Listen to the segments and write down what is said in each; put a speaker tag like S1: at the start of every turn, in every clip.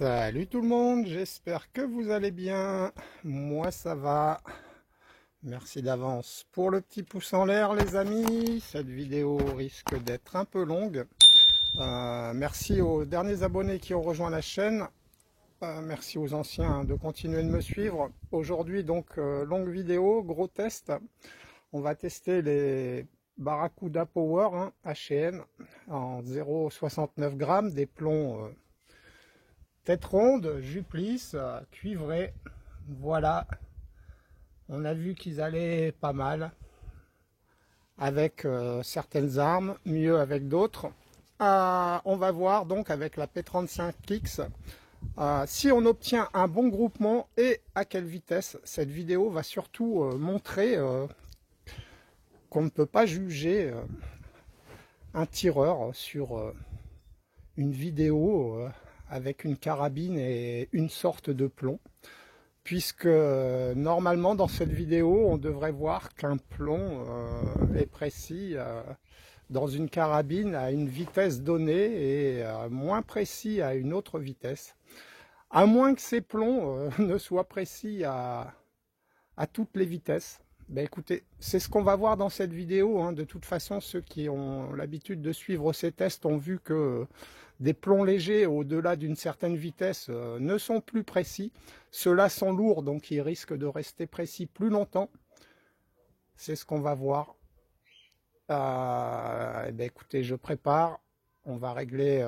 S1: Salut tout le monde, j'espère que vous allez bien. Moi ça va. Merci d'avance pour le petit pouce en l'air les amis. Cette vidéo risque d'être un peu longue. Merci aux derniers abonnés qui ont rejoint la chaîne. Merci aux anciens de continuer de me suivre. Aujourd'hui donc longue vidéo, gros test. On va tester les Barracuda Power H&M en 0,69 grammes, des plombs tête ronde, jupe lisse, cuivrée. Voilà, on a vu qu'ils allaient pas mal avec certaines armes, mieux avec d'autres. On va voir donc avec la P35X si on obtient un bon groupement et à quelle vitesse. Cette vidéo va surtout montrer qu'on ne peut pas juger un tireur sur une vidéo avec une carabine et une sorte de plomb, puisque normalement dans cette vidéo on devrait voir qu'un plomb est précis dans une carabine à une vitesse donnée et moins précis à une autre vitesse, à moins que ces plombs ne soient précis à toutes les vitesses. Ben écoutez, c'est ce qu'on va voir dans cette vidéo. De toute façon, ceux qui ont l'habitude de suivre ces tests ont vu que des plombs légers au-delà d'une certaine vitesse ne sont plus précis. Ceux-là sont lourds, donc ils risquent de rester précis plus longtemps. C'est ce qu'on va voir. Ben écoutez, je prépare. On va régler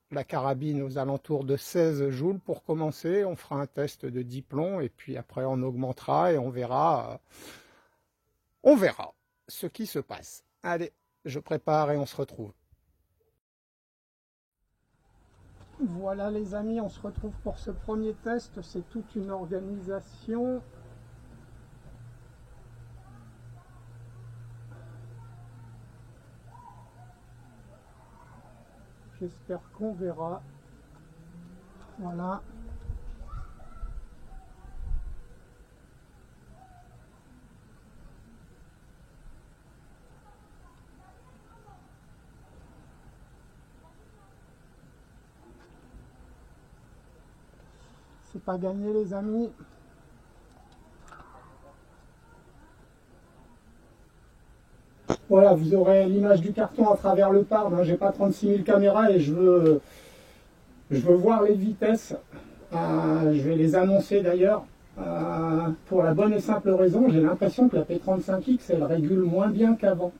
S1: la carabine aux alentours de 16 joules pour commencer. On fera un test de 10 plombs et puis après on augmentera et on verra ce qui se passe. Allez, je prépare et on se retrouve. Voilà les amis, on se retrouve pour ce premier test. C'est toute une organisation. J'espère qu'on verra. Voilà. C'est pas gagné les amis. Voilà, vous aurez l'image du carton à travers le pare. J'ai pas 36 000 caméras et je veux voir les vitesses. Je vais les annoncer d'ailleurs. Pour la bonne et simple raison, j'ai l'impression que la P35X elle régule moins bien qu'avant.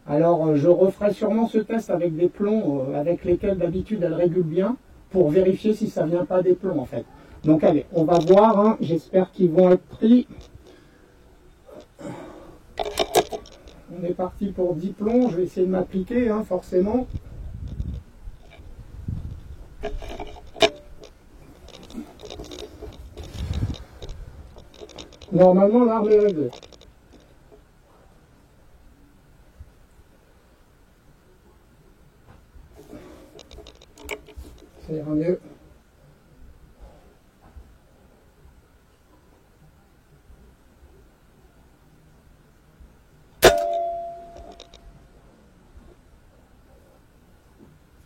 S1: Alors je referai sûrement ce test avec des plombs avec lesquels d'habitude elle régule bien, pour vérifier si ça vient pas des plombs en fait. Donc allez, on va voir, j'espère qu'ils vont être pris. On est parti pour 10 plombs, je vais essayer de m'appliquer forcément. Normalement l'arme est réglée. Ça ira mieux.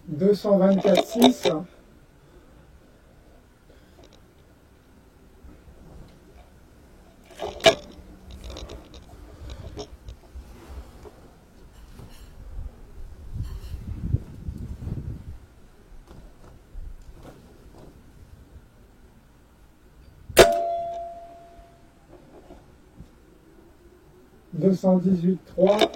S1: « 224,6 » 218,3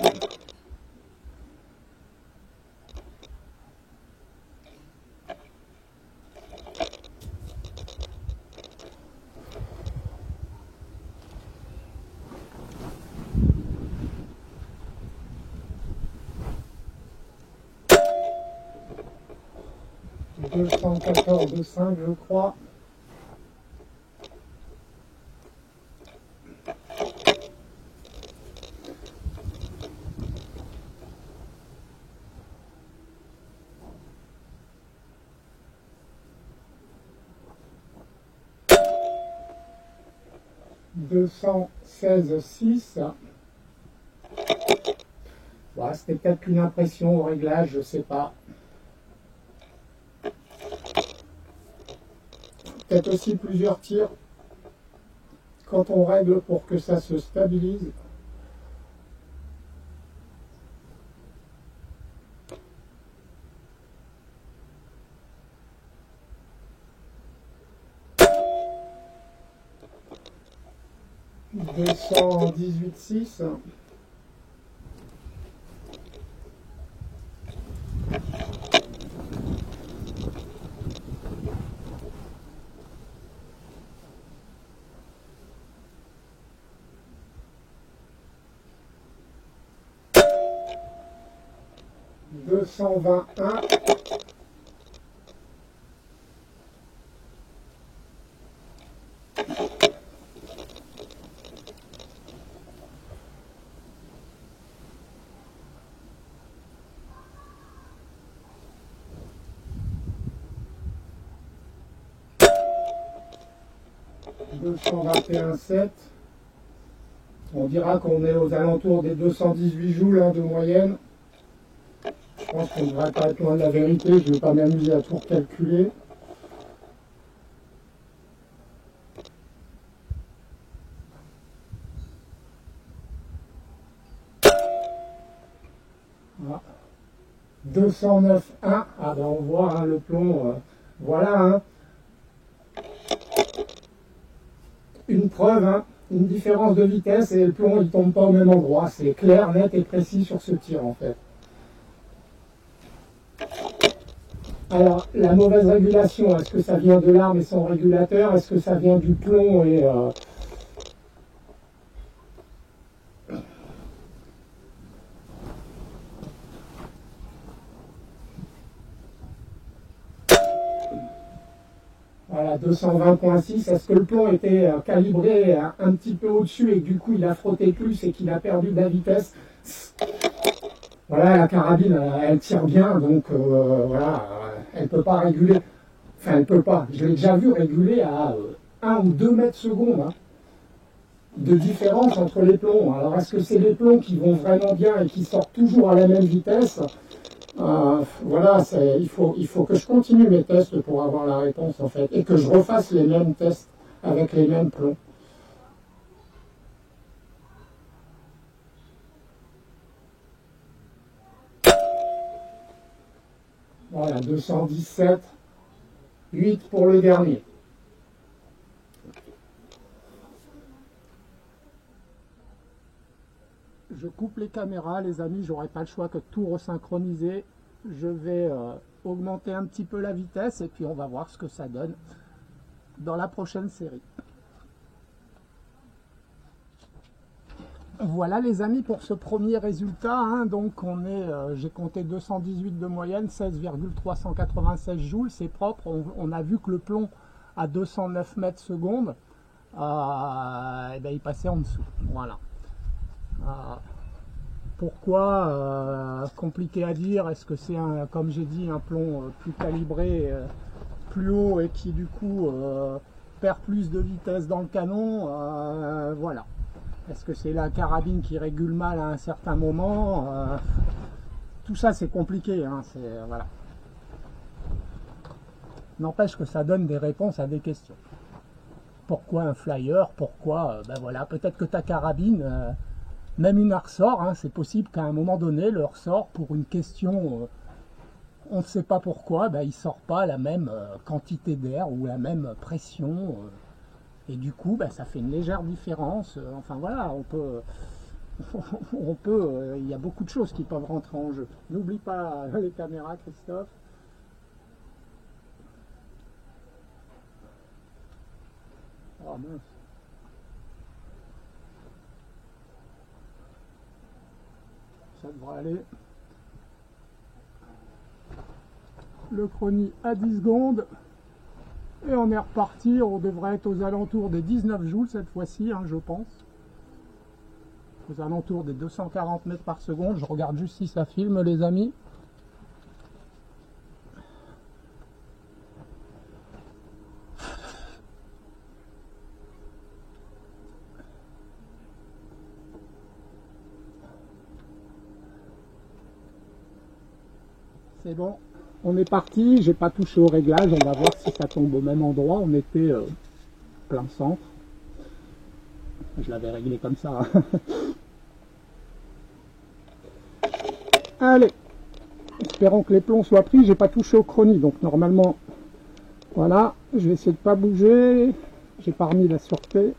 S1: 214,5 je crois. « 216,6 » Voilà, c'était peut-être une impression au réglage, je sais pas. peut-être aussi plusieurs tirs quand on règle pour que ça se stabilise. $218,6. $221. $221,7. On dira qu'on est aux alentours des 218 joules de moyenne. Je pense qu'on ne devrait pas être loin de la vérité, je ne vais pas m'amuser à tout recalculer. Voilà. 209,1. Ah ben on voit hein, le plomb. Voilà. Hein. Une preuve, hein, une différence de vitesse et le plomb il tombe pas au même endroit. C'est clair, net et précis sur ce tir en fait. Alors, la mauvaise régulation, est-ce que ça vient de l'arme et son régulateur? Est-ce que ça vient du plomb et... Voilà, 220,6. Est-ce que le plomb était calibré un petit peu au-dessus et que du coup il a frotté plus et qu'il a perdu de la vitesse? Voilà, la carabine, elle tire bien, donc voilà, elle ne peut pas réguler. Enfin, elle ne peut pas. Je l'ai déjà vu réguler à 1 ou 2 mètres secondes hein, de différence entre les plombs. Alors, est-ce que c'est les plombs qui vont vraiment bien et qui sortent toujours à la même vitesse? Voilà, il faut que je continue mes tests pour avoir la réponse, en fait, et que je refasse les mêmes tests avec les mêmes plombs. Voilà, 217, 8 pour le dernier. Je coupe les caméras, les amis, j'aurai pas le choix que de tout resynchroniser. Je vais augmenter un petit peu la vitesse et puis on va voir ce que ça donne dans la prochaine série. Voilà les amis pour ce premier résultat, hein. Donc on est, j'ai compté 218 de moyenne, 16,396 joules, c'est propre. On a vu que le plomb à 209 mètres secondes, et ben, il passait en dessous. Voilà. Pourquoi compliqué à dire? Est-ce que c'est comme j'ai dit, un plomb plus calibré, plus haut et qui du coup perd plus de vitesse dans le canon? Voilà. Est-ce que c'est la carabine qui régule mal à un certain moment? Tout ça c'est compliqué, hein, voilà. N'empêche que ça donne des réponses à des questions. Pourquoi un flyer? Pourquoi ben voilà, peut-être que ta carabine, même une ressort, hein, c'est possible qu'à un moment donné, le ressort, pour une question, on ne sait pas pourquoi, ben, il ne sort pas la même quantité d'air ou la même pression. Et du coup, ben, ça fait une légère différence. Enfin voilà, il y a beaucoup de choses qui peuvent rentrer en jeu. N'oublie pas les caméras, Christophe. Oh mince. Ça devrait aller. Le chronie à 10 secondes. Et on est reparti, on devrait être aux alentours des 19 joules cette fois-ci, hein, je pense. Aux alentours des 240 mètres par seconde. Je regarde juste si ça filme, les amis. C'est bon. On est parti, j'ai pas touché au réglage, on va voir si ça tombe au même endroit. On était plein centre. Je l'avais réglé comme ça. Allez, espérons que les plombs soient pris. J'ai pas touché au chrony, donc normalement, voilà. Je vais essayer de pas bouger. J'ai pas remis la sûreté.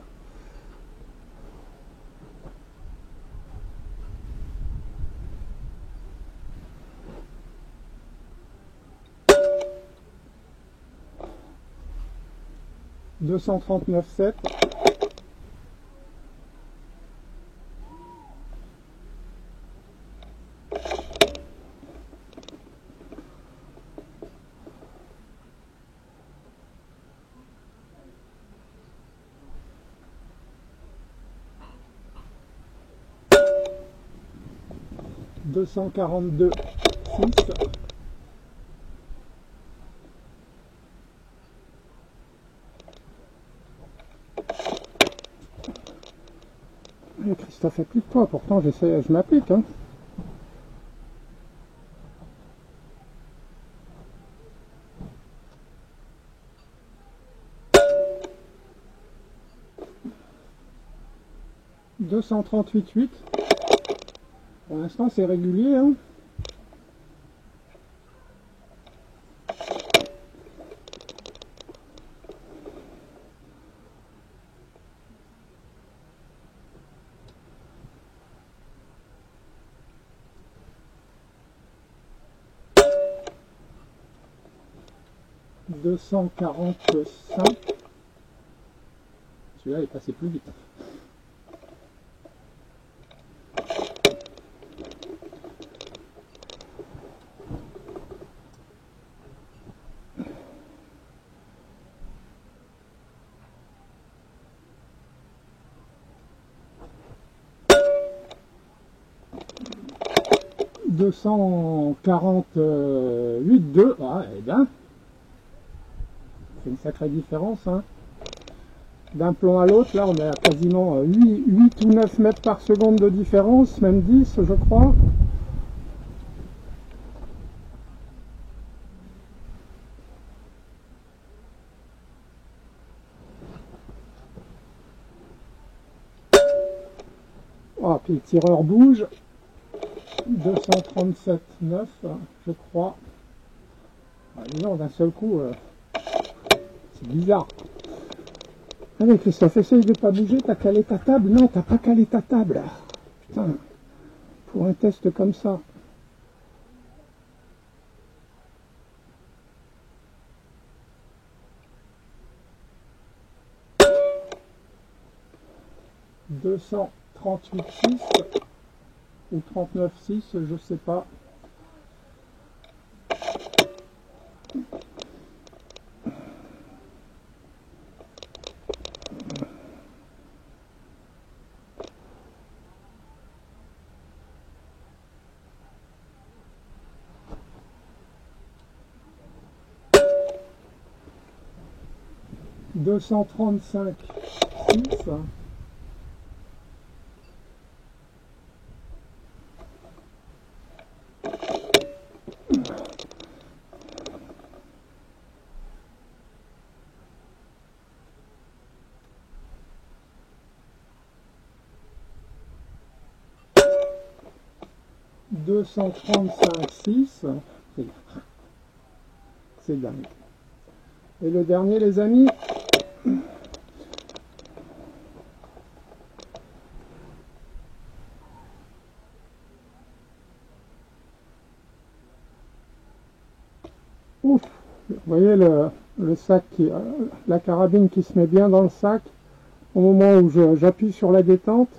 S1: « 239,7 ». « 242,6 ». Christophe, applique-toi, pourtant je m'applique. Hein. « 238,8 ». Pour l'instant, c'est régulier. Hein. « 245. » Celui-là est passé plus vite. « 248,2. » Ah, eh bien, c'est une sacrée différence. Hein. D'un plomb à l'autre, là, on est à quasiment 8 ou 9 mètres par seconde de différence, même 10, je crois. Oh, puis le tireur bouge. 237,9, je crois. Ah, non, d'un seul coup, c'est bizarre. Allez Christophe, essaye de pas bouger, t'as calé ta table? Non, t'as pas calé ta table. Putain, pour un test comme ça. « 238,6 » ou 39,6, je sais pas. « 235,6 » . 235,6. C'est dingue. Et le dernier, les amis, ouf, vous voyez le sac, la carabine qui se met bien dans le sac au moment où j'appuie sur la détente.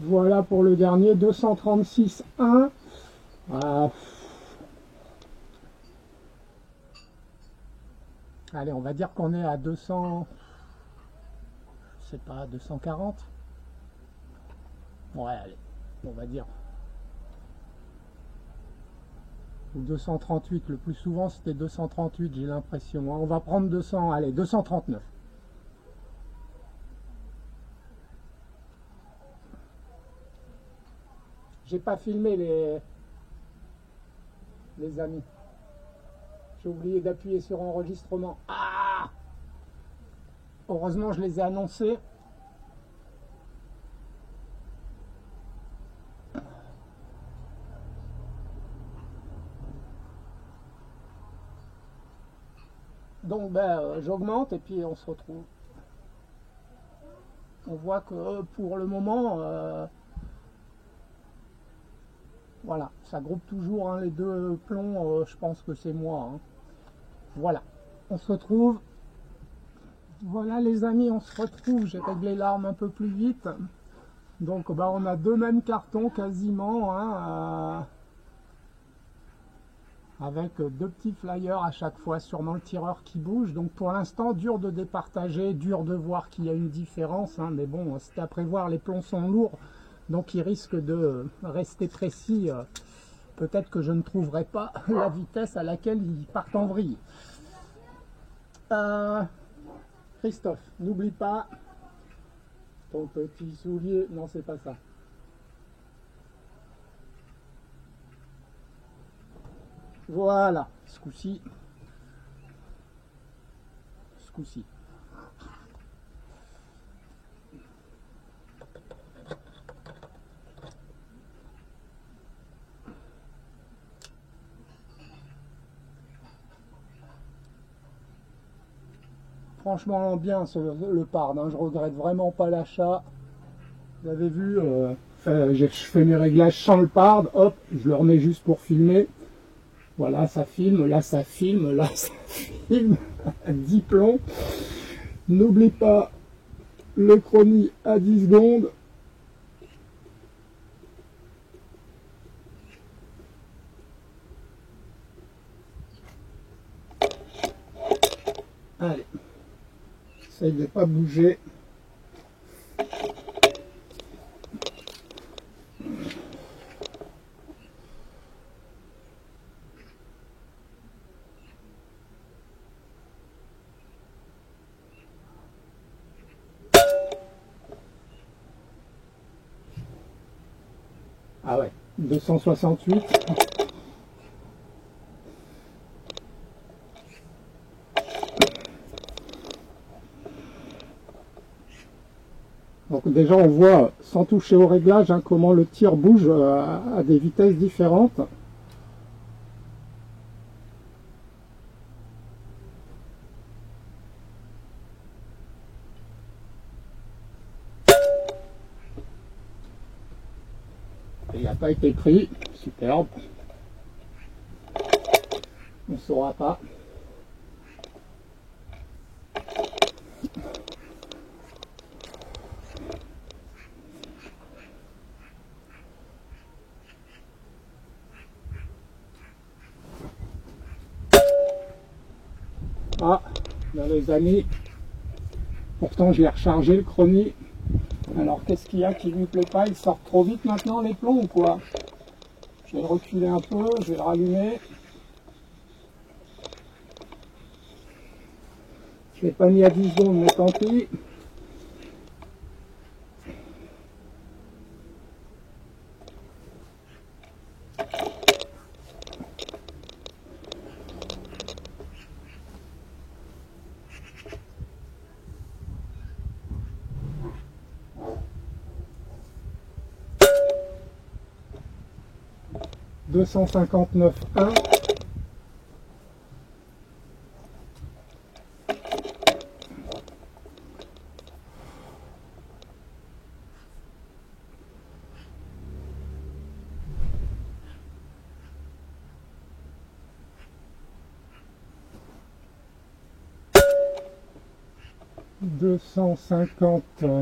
S1: Voilà pour le dernier, 236,1. Ah. Allez, on va dire qu'on est à 200, je sais pas, 240. Ouais, allez, on va dire. Ou 238, le plus souvent c'était 238, j'ai l'impression. On va prendre 200, allez, 239. J'ai pas filmé les amis. J'ai oublié d'appuyer sur enregistrement. Ah! Heureusement, je les ai annoncés. Donc, j'augmente et puis on se retrouve. On voit que pour le moment, voilà, ça groupe toujours hein, les deux plombs. Je pense que c'est moi. Hein. Voilà, on se retrouve. Voilà les amis, on se retrouve. J'ai réglé l'arme un peu plus vite. Donc on a deux mêmes cartons quasiment. Hein, avec deux petits flyers à chaque fois, sûrement le tireur qui bouge. Donc pour l'instant, dur de départager, dur de voir qu'il y a une différence. Hein, mais bon, c'est à prévoir, les plombs sont lourds. Donc ils risquent de rester précis. Peut-être que je ne trouverai pas la vitesse à laquelle ils partent en vrille. Christophe, n'oublie pas ton petit soulier. Non, c'est pas ça. Voilà, ce coup-ci. Ce coup-ci. Franchement bien le Pard, hein. Je regrette vraiment pas l'achat. Vous avez vu, je fais mes réglages sans le Pard, hop, je le remets juste pour filmer. Voilà, ça filme, là ça filme, là ça filme. 10 plombs. N'oublie pas le chronie à 10 secondes. Allez, essaye de ne pas bouger. Ah ouais, 268. Donc déjà on voit, sans toucher au réglage, hein, comment le tir bouge à des vitesses différentes. Il n'a pas été pris, superbe. On ne saura pas. Ah, là les amis, pourtant j'ai rechargé le chronie. Alors qu'est-ce qu'il y a qui ne lui plaît pas? Il sort trop vite maintenant les plombs ou quoi? Je vais le reculer un peu, je vais le rallumer. Je l'ai pas mis à 10 secondes, mais tant pis. « 259.1 ».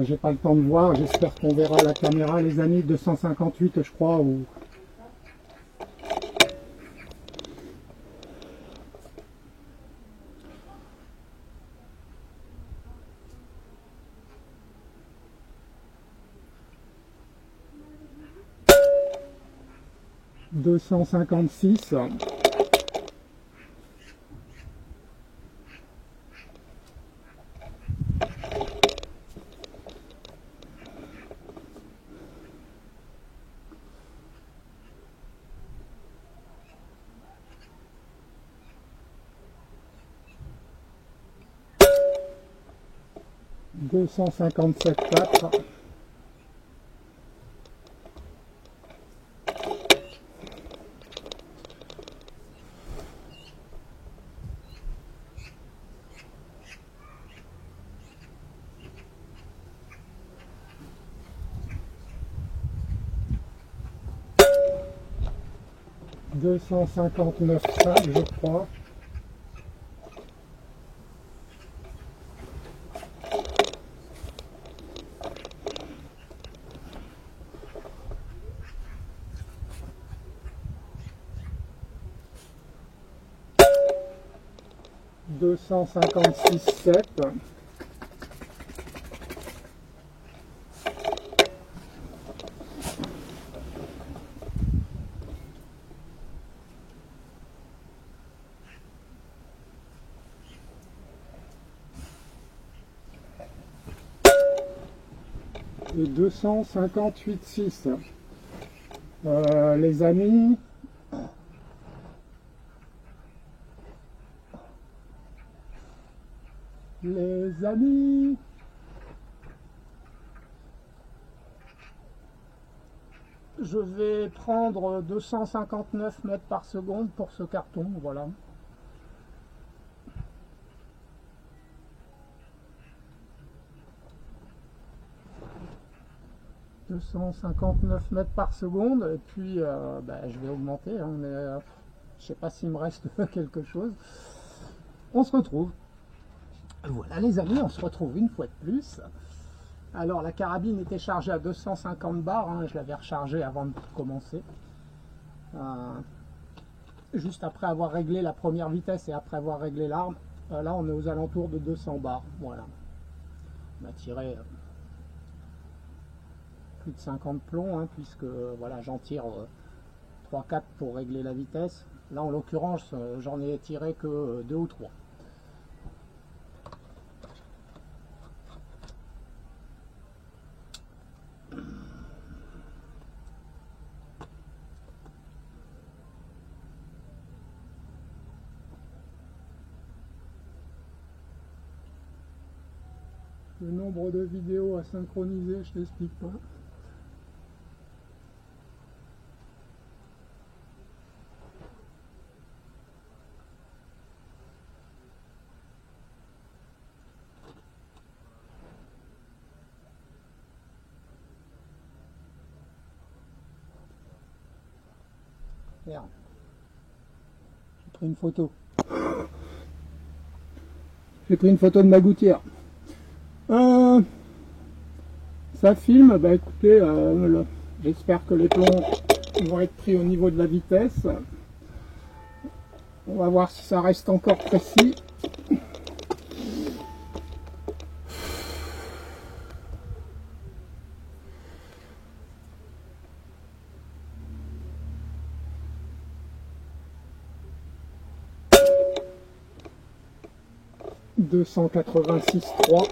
S1: J'ai pas le temps de voir, j'espère qu'on verra la caméra les amis. 258 je crois, ou 256. 257,4. Deux cent 259,5 je crois. Deux cent 256,7. Et 258,6. Les amis, je vais prendre 259 mètres par seconde pour ce carton, voilà. « 259 mètres par seconde » et puis je vais augmenter, hein, mais je sais pas s'il me reste quelque chose. On se retrouve. Voilà les amis, on se retrouve une fois de plus. Alors la carabine était chargée à 250 bars, hein, je l'avais rechargée avant de commencer. Juste après avoir réglé la première vitesse et après avoir réglé l'arme, là on est aux alentours de 200 bars. Voilà. On a tiré plus de 50 plombs, hein, puisque voilà, j'en tire 3-4 pour régler la vitesse. Là en l'occurrence j'en ai tiré que 2 ou 3. Le nombre de vidéos à synchroniser, je t'explique pas. Merde. J'ai pris une photo. J'ai pris une photo de ma gouttière. Ça filme, bah écoutez, j'espère que les plombs vont être pris au niveau de la vitesse. On va voir si ça reste encore précis. « 286,3 ».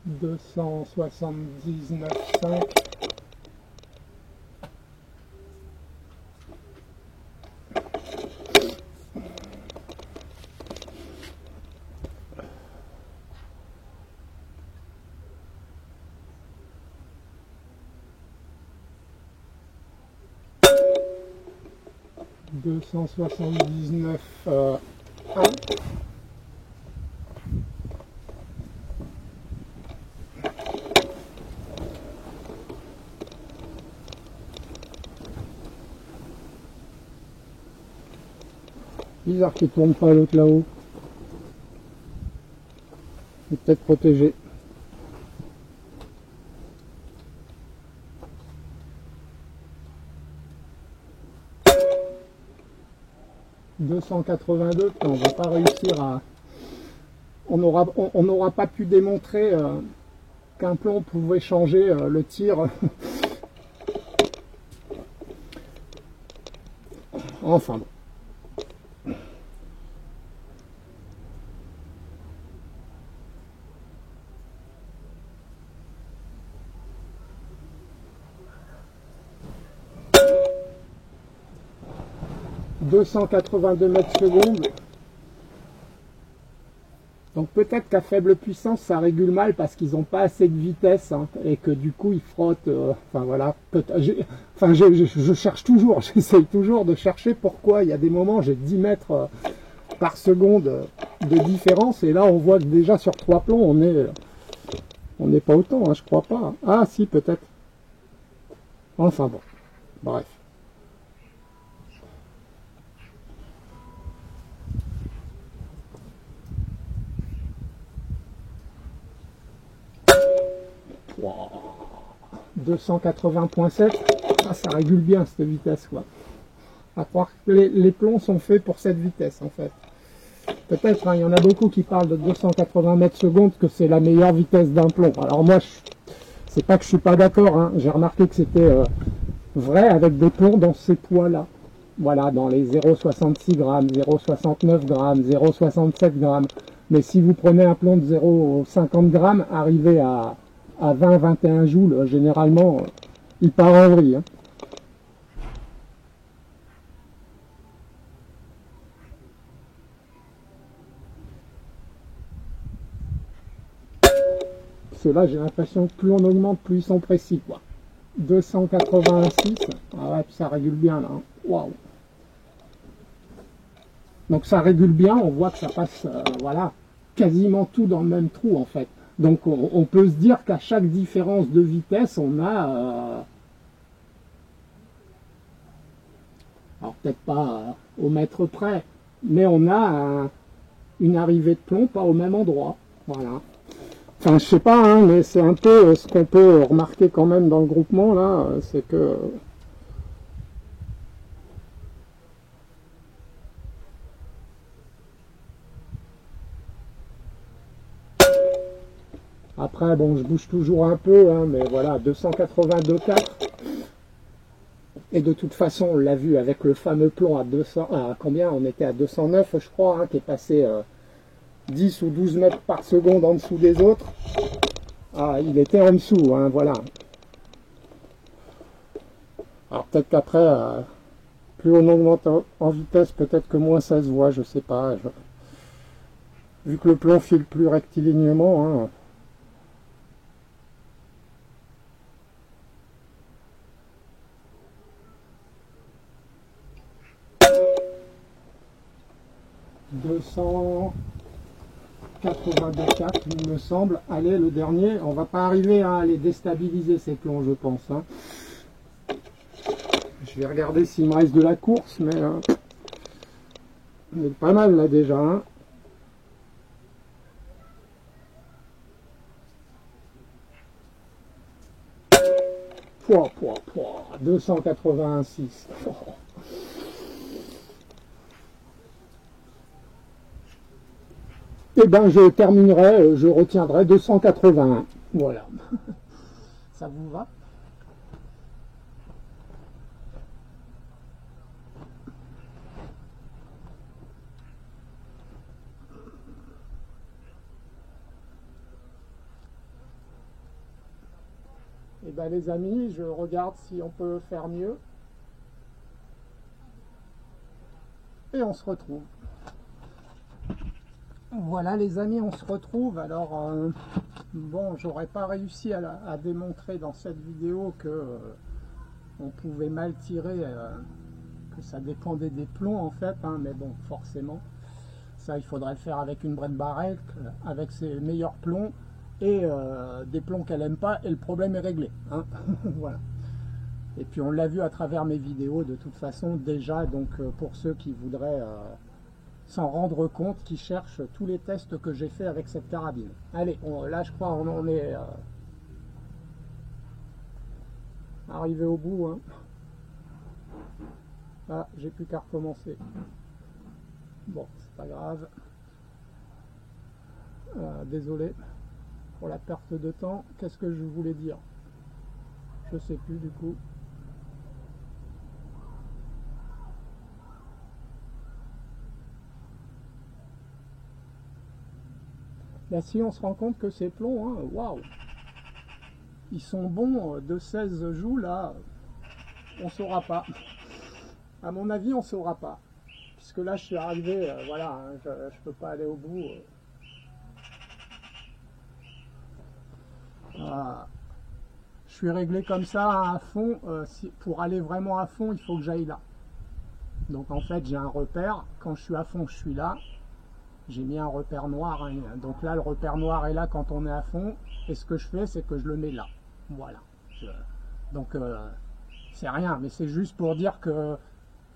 S1: « 279,5 ». « 279,1 ». Bizarre qu'il ne tourne pas l'autre là-haut. Il est peut-être protégé. « 282 », on va pas réussir à... On n'aura pas pu démontrer qu'un plomb pouvait changer le tir. Enfin bon. 282 mètres secondes. Donc peut-être qu'à faible puissance, ça régule mal parce qu'ils n'ont pas assez de vitesse, hein, et que du coup ils frottent. Enfin voilà. Je cherche toujours, j'essaye toujours de chercher pourquoi. Il y a des moments, j'ai 10 mètres par seconde de différence, et là on voit que déjà sur 3 plombs, on n'est pas autant, hein, je crois pas. Ah si, peut-être. Enfin bon, bref. Wow. 280.7, ça régule bien cette vitesse, quoi. À croire que les plombs sont faits pour cette vitesse, en fait. Peut-être, hein, il y en a beaucoup qui parlent de 280 mètres secondes, que c'est la meilleure vitesse d'un plomb. Alors moi, c'est pas que je suis pas d'accord, hein. J'ai remarqué que c'était vrai avec des plombs dans ces poids-là. Voilà, dans les 0,66 grammes, 0,69 grammes, 0,67 grammes. Mais si vous prenez un plomb de 0,50 grammes, arrivé à 20-21 joules, généralement, il part en vrille. Hein. Ceux-là, j'ai l'impression que plus on augmente, plus ils sont précis, quoi. 286, ah ouais, ça régule bien là. Waouh. Donc ça régule bien, on voit que ça passe, voilà, quasiment tout dans le même trou en fait. Donc on peut se dire qu'à chaque différence de vitesse, on a, alors peut-être pas au mètre près, mais on a une arrivée de plomb pas au même endroit. Voilà. Enfin, je sais pas, hein, mais c'est un peu ce qu'on peut remarquer quand même dans le groupement là, c'est que après, bon, je bouge toujours un peu, hein, mais voilà, 282,4. Et de toute façon, on l'a vu avec le fameux plomb à 200, à combien? On était à 209, je crois, hein, qui est passé 10 ou 12 mètres par seconde en dessous des autres. Ah, il était en dessous, hein, voilà. Alors peut-être qu'après, plus on augmente en vitesse, peut-être que moins ça se voit, je sais pas. Vu que le plomb file plus rectilignement, hein. « 282,4 il me semble. Allez, le dernier, on va pas arriver à les déstabiliser ces plombs, je pense. Hein. Je vais regarder s'il me reste de la course, mais on est pas mal là déjà. Hein. Pouah, 286. Oh. Eh ben, je terminerai, je retiendrai 281. Voilà. Ça vous va? Eh ben, les amis, je regarde si on peut faire mieux. Et on se retrouve. Voilà les amis, on se retrouve. Alors, bon, j'aurais pas réussi à démontrer dans cette vidéo que on pouvait mal tirer, que ça dépendait des plombs en fait, hein, mais bon, forcément, ça il faudrait le faire avec une Brett Barrett, avec ses meilleurs plombs, et des plombs qu'elle aime pas, et le problème est réglé. Hein. Voilà. Et puis on l'a vu à travers mes vidéos de toute façon déjà, donc pour ceux qui voudraient s'en rendre compte, qui cherchent tous les tests que j'ai fait avec cette carabine. Allez, là je crois on en est arrivé au bout. Hein. Ah, j'ai plus qu'à recommencer. Bon, c'est pas grave. Désolé pour la perte de temps. Qu'est-ce que je voulais dire? Je sais plus du coup. Là, si on se rend compte que ces plombs, hein, waouh, ils sont bons de 16 joules, là, on saura pas. À mon avis, on saura pas. puisque là je suis arrivé, voilà, hein, je ne peux pas aller au bout. Je suis réglé comme ça à fond. Pour aller vraiment à fond, il faut que j'aille là. Donc en fait, j'ai un repère. Quand je suis à fond, je suis là. J'ai mis un repère noir. Hein. Donc là, le repère noir est là quand on est à fond. Et ce que je fais, c'est que je le mets là. Voilà. Donc c'est rien, mais c'est juste pour dire que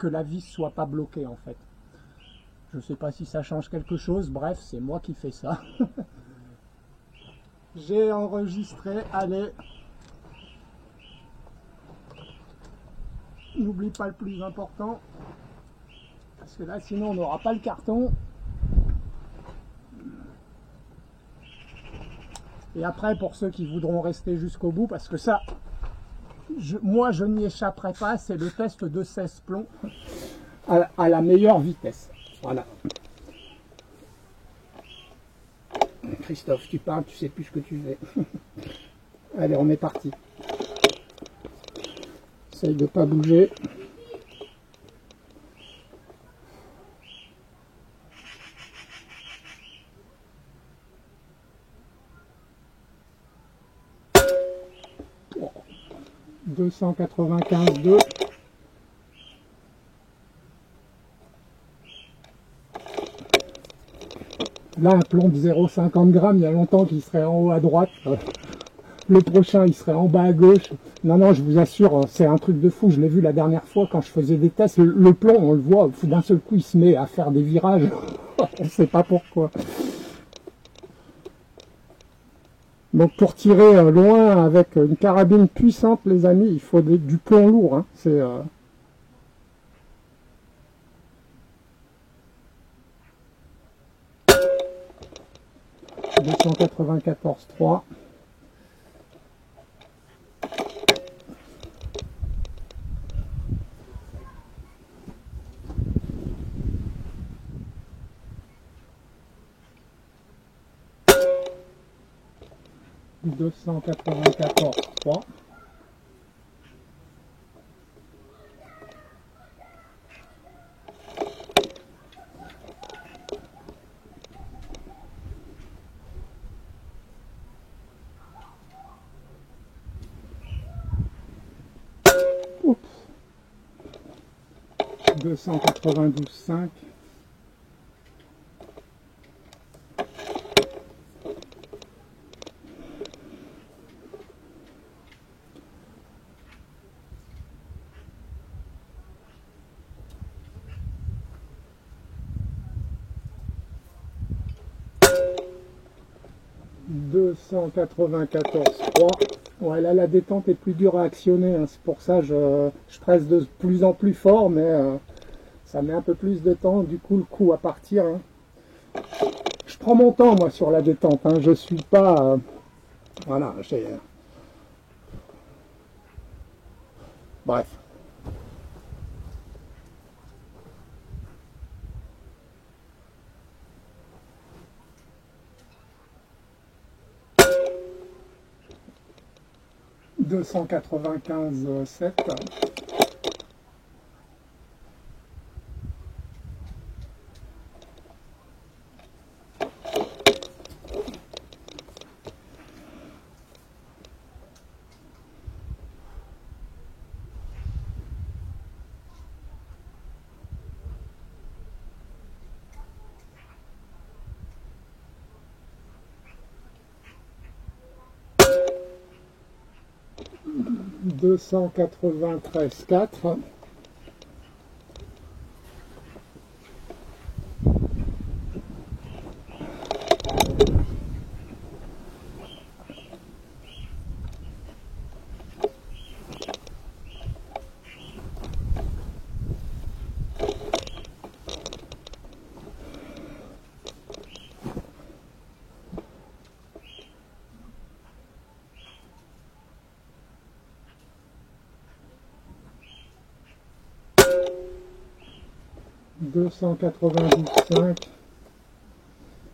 S1: la vis soit pas bloquée en fait. Je sais pas si ça change quelque chose. Bref, c'est moi qui fais ça. J'ai enregistré. Allez. N'oublie pas le plus important, parce que là sinon on n'aura pas le carton. Et après, pour ceux qui voudront rester jusqu'au bout, parce que ça, moi je n'y échapperai pas, c'est le test de 16 plombs à la meilleure vitesse. Voilà. Christophe, tu parles, tu sais plus ce que tu fais. Allez, on est parti. Essaye de ne pas bouger. Oh. 295,2. Là, un plomb de 0,50 grammes, il y a longtemps qu'il serait en haut à droite. Le prochain, il serait en bas à gauche. Non, non, je vous assure, c'est un truc de fou. Je l'ai vu la dernière fois quand je faisais des tests. Le plomb, on le voit, d'un seul coup, il se met à faire des virages. On ne sait pas pourquoi. Donc, pour tirer loin avec une carabine puissante, les amis, il faut du plomb lourd. Hein. C'est... 294,3. $294,3. Oups. 292,5. Ouais, là la détente est plus dure à actionner, hein. C'est pour ça que je presse de plus en plus fort, mais ça met un peu plus de temps, du coup le coup à partir. Hein. Je prends mon temps moi sur la détente, hein. Je suis pas... voilà, j'ai... bref. $295,7. $293,4. $292,5.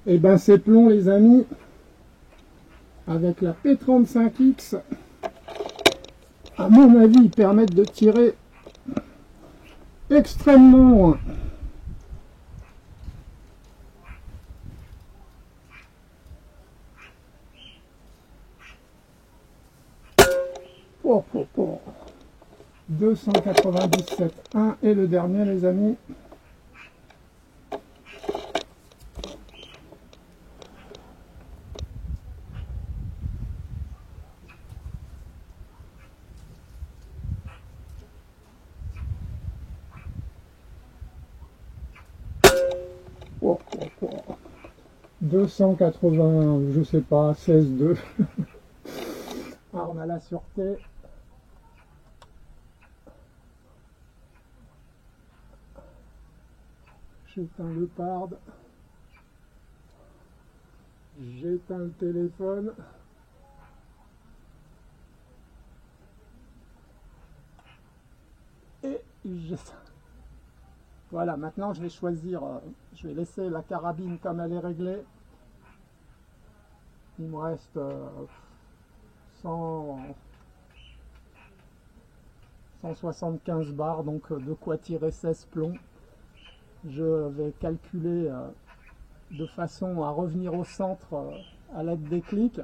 S1: Et ben ces plombs les amis, avec la P35X, à mon avis, ils permettent de tirer extrêmement loin. Oh, oh, oh. 297,1 et le dernier les amis. Oh, oh, oh. 280, je sais pas, 16,2. Alors on a la sûreté. J'éteins le pard. J'éteins le téléphone. Et j'éteins. Voilà, maintenant je vais choisir, je vais laisser la carabine comme elle est réglée. Il me reste 175 bars, donc de quoi tirer 16 plombs. Je vais calculer de façon à revenir au centre à l'aide des clics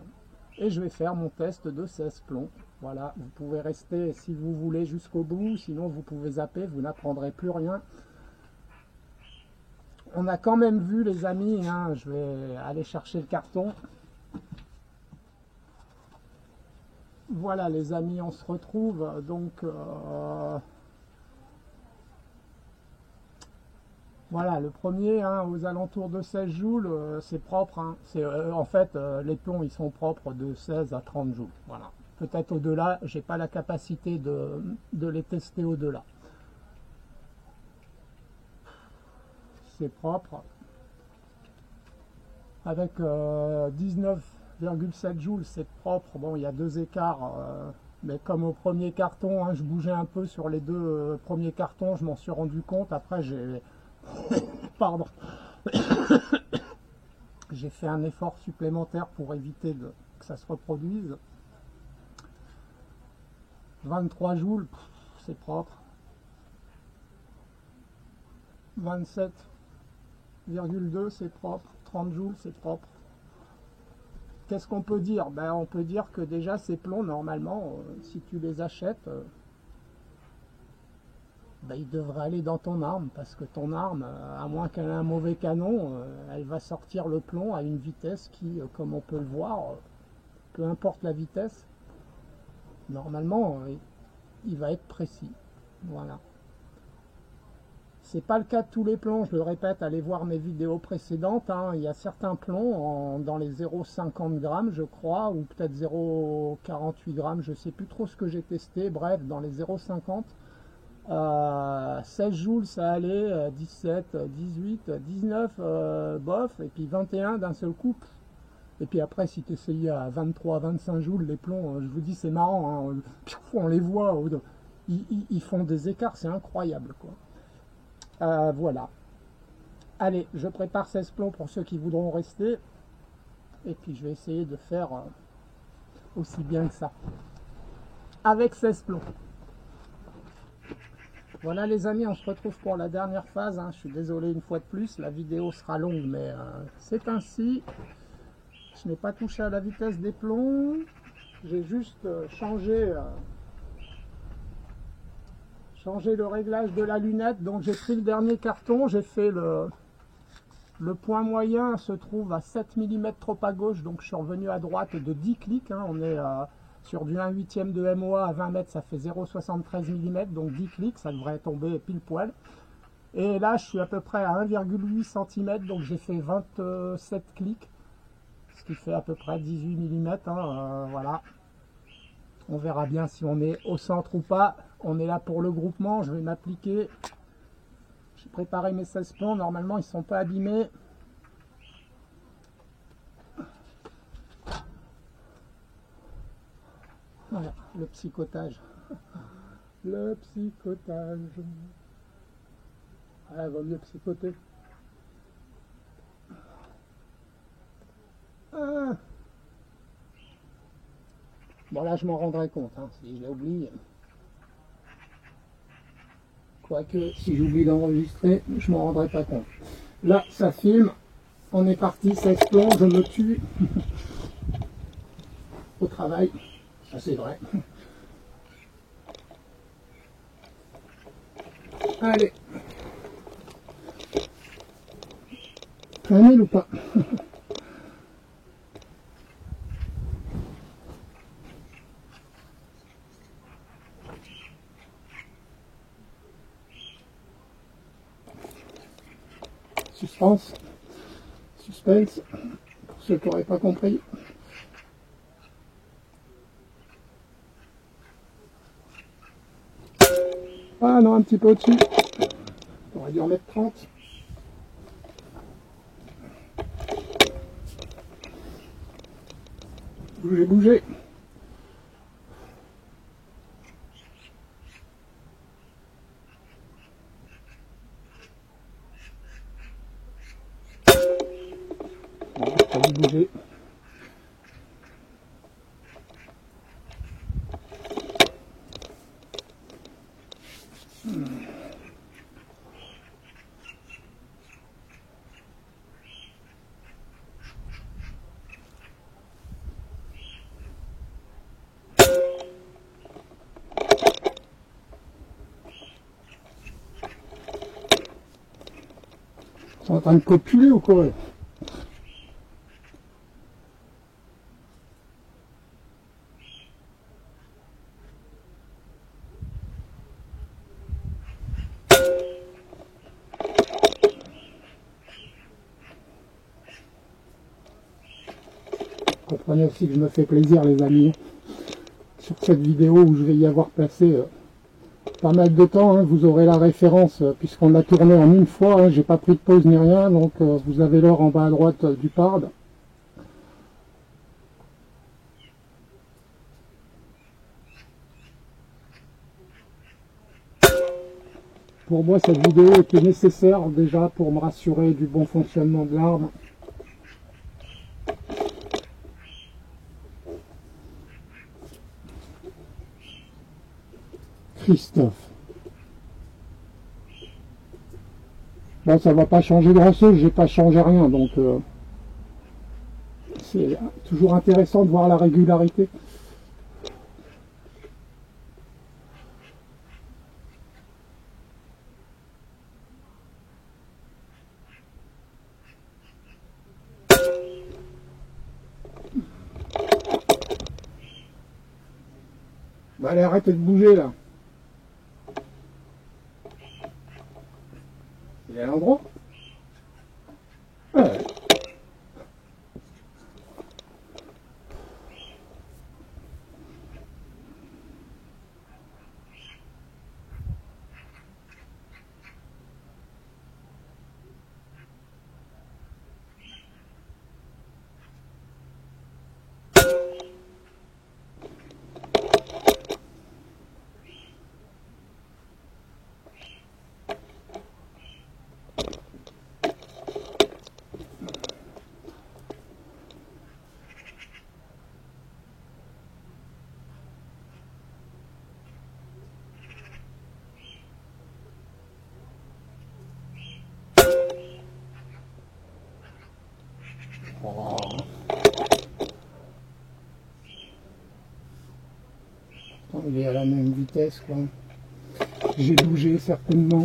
S1: et je vais faire mon test de 16 plombs. Voilà, vous pouvez rester si vous voulez jusqu'au bout, sinon vous pouvez zapper, vous n'apprendrez plus rien. On a quand même vu les amis, hein, je vais aller chercher le carton. Voilà les amis, on se retrouve donc voilà le premier hein, aux alentours de 16 joules, c'est propre, hein. En fait les plombs ils sont propres de 16 à 30 joules. Voilà. Peut-être au-delà, j'ai pas la capacité de les tester au-delà. C'est propre. Avec 19,7 joules, c'est propre. Bon, il y a deux écarts, mais comme au premier carton, hein, je bougeais un peu sur les deux premiers cartons, je m'en suis rendu compte. Après, j'ai pardon, j'ai fait un effort supplémentaire pour éviter que ça se reproduise. 23 joules, c'est propre. 27,2 c'est propre. 30 joules, c'est propre. Qu'est-ce qu'on peut dire? Ben, on peut dire que déjà ces plombs, normalement, si tu les achètes, ben, ils devraient aller dans ton arme, parce que ton arme, à moins qu'elle ait un mauvais canon, elle va sortir le plomb à une vitesse qui, comme on peut le voir, peu importe la vitesse, normalement, il va être précis. Voilà. C'est pas le cas de tous les plombs, je le répète, allez voir mes vidéos précédentes, hein. Il y a certains plombs dans les 0,50 grammes je crois, ou peut-être 0,48 grammes, je sais plus trop ce que j'ai testé, bref, dans les 0,50, 16 joules ça allait, 17, 18, 19, bof, et puis 21 d'un seul coup. Et puis après, si tu essayais à 23, 25 joules, les plombs, je vous dis, c'est marrant, hein, on les voit, ils font des écarts, c'est incroyable, quoi. Voilà. Allez, je prépare 16 plombs pour ceux qui voudront rester. Et puis je vais essayer de faire aussi bien que ça. Avec 16 plombs. Voilà les amis, on se retrouve pour la dernière phase. Hein. Je suis désolé une fois de plus, la vidéo sera longue, mais c'est ainsi. Je n'ai pas touché à la vitesse des plombs. J'ai juste changé le réglage de la lunette. Donc j'ai pris le dernier carton, j'ai fait le point moyen se trouve à 7 mm trop à gauche, donc je suis revenu à droite de 10 clics, hein. On est sur du 1/8 de MOA à 20 mètres, ça fait 0,73 mm, donc 10 clics, ça devrait tomber pile poil. Et là je suis à peu près à 1,8 cm, donc j'ai fait 27 clics, ce qui fait à peu près 18 mm, hein, voilà. On verra bien si on est au centre ou pas. On est là pour le groupement, je vais m'appliquer. J'ai préparé mes 16 plombs, normalement ils ne sont pas abîmés. Voilà, le psychotage. Le psychotage. Ah, vaut mieux psychoter. Ah. Bon là je m'en rendrai compte, hein, si je l'oublie. Quoique si j'oublie d'enregistrer, je m'en rendrai pas compte. Là ça filme, on est parti, ça explose, je me tue. Au travail, ça c'est vrai. Allez. Flanelle ou pas? Suspense. Suspense. Pour ceux qui n'auraient pas compris. Ah non, un petit peu au-dessus. On aurait dû en mettre 30. Bougez, bougez. Bon, ça va bouger. Ils sont en train de copuler ou quoi? Comprenez aussi que je me fais plaisir les amis sur cette vidéo où je vais y avoir passé pas mal de temps, hein. Vous aurez la référence puisqu'on l'a tourné en une fois, hein. J'ai pas pris de pause ni rien, donc vous avez l'heure en bas à droite du pard. Pour moi cette vidéo était nécessaire déjà pour me rassurer du bon fonctionnement de l'arme. Christophe. Bon, ça va pas changer grand chose, j'ai pas changé rien, donc c'est toujours intéressant de voir la régularité. Bah, allez, arrêtez de bouger là. Il est à l'endroit. Ouais. Oh. Il est à la même vitesse quoi. J'ai bougé certainement.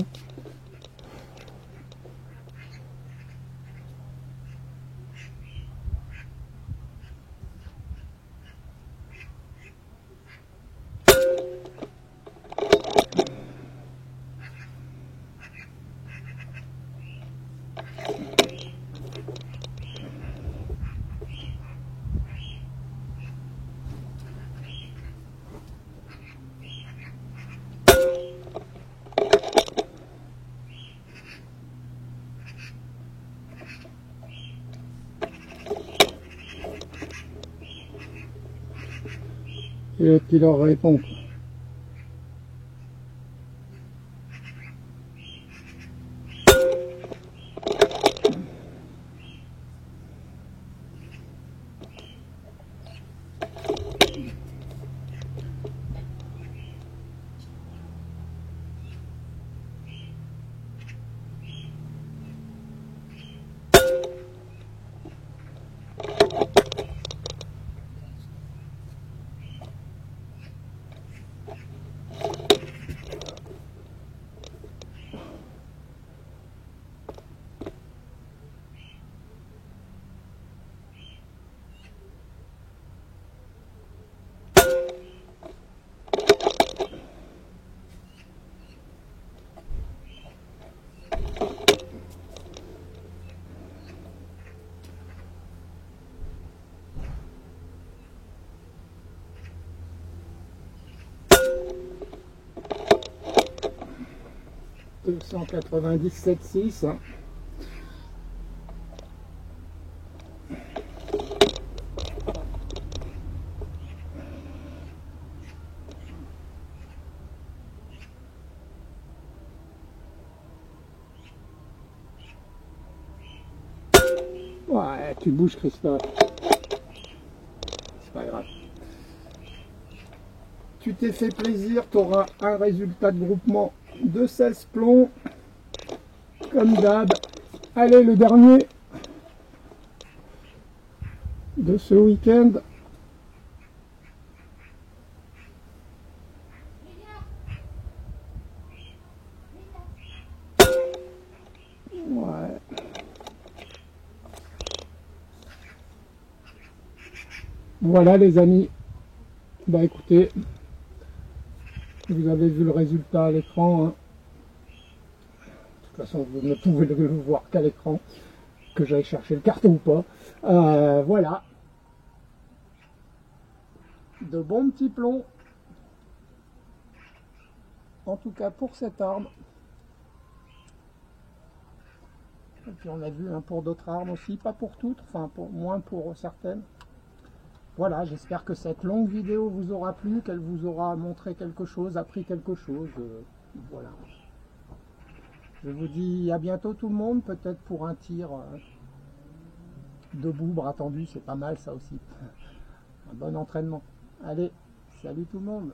S1: Et l'autre qui leur répond. 297,6. Ouais, tu bouges, Christophe. C'est pas grave. Tu t'es fait plaisir, tu auras un résultat de groupement de 16 plombs. Comme d'hab. Allez, le dernier de ce week-end. Ouais. Voilà les amis. Bah écoutez, vous avez vu le résultat à l'écran. Hein. De toute façon, vous ne pouvez le voir qu'à l'écran, que j'aille chercher le carton ou pas. Voilà. De bons petits plombs. En tout cas pour cette arme. Et puis on a vu hein, pour d'autres armes aussi, pas pour toutes, enfin moins pour certaines. Voilà, j'espère que cette longue vidéo vous aura plu, qu'elle vous aura montré quelque chose, appris quelque chose. Voilà. Je vous dis à bientôt tout le monde, peut-être pour un tir debout, bras tendu, c'est pas mal ça aussi. Un bon entraînement. Allez, salut tout le monde.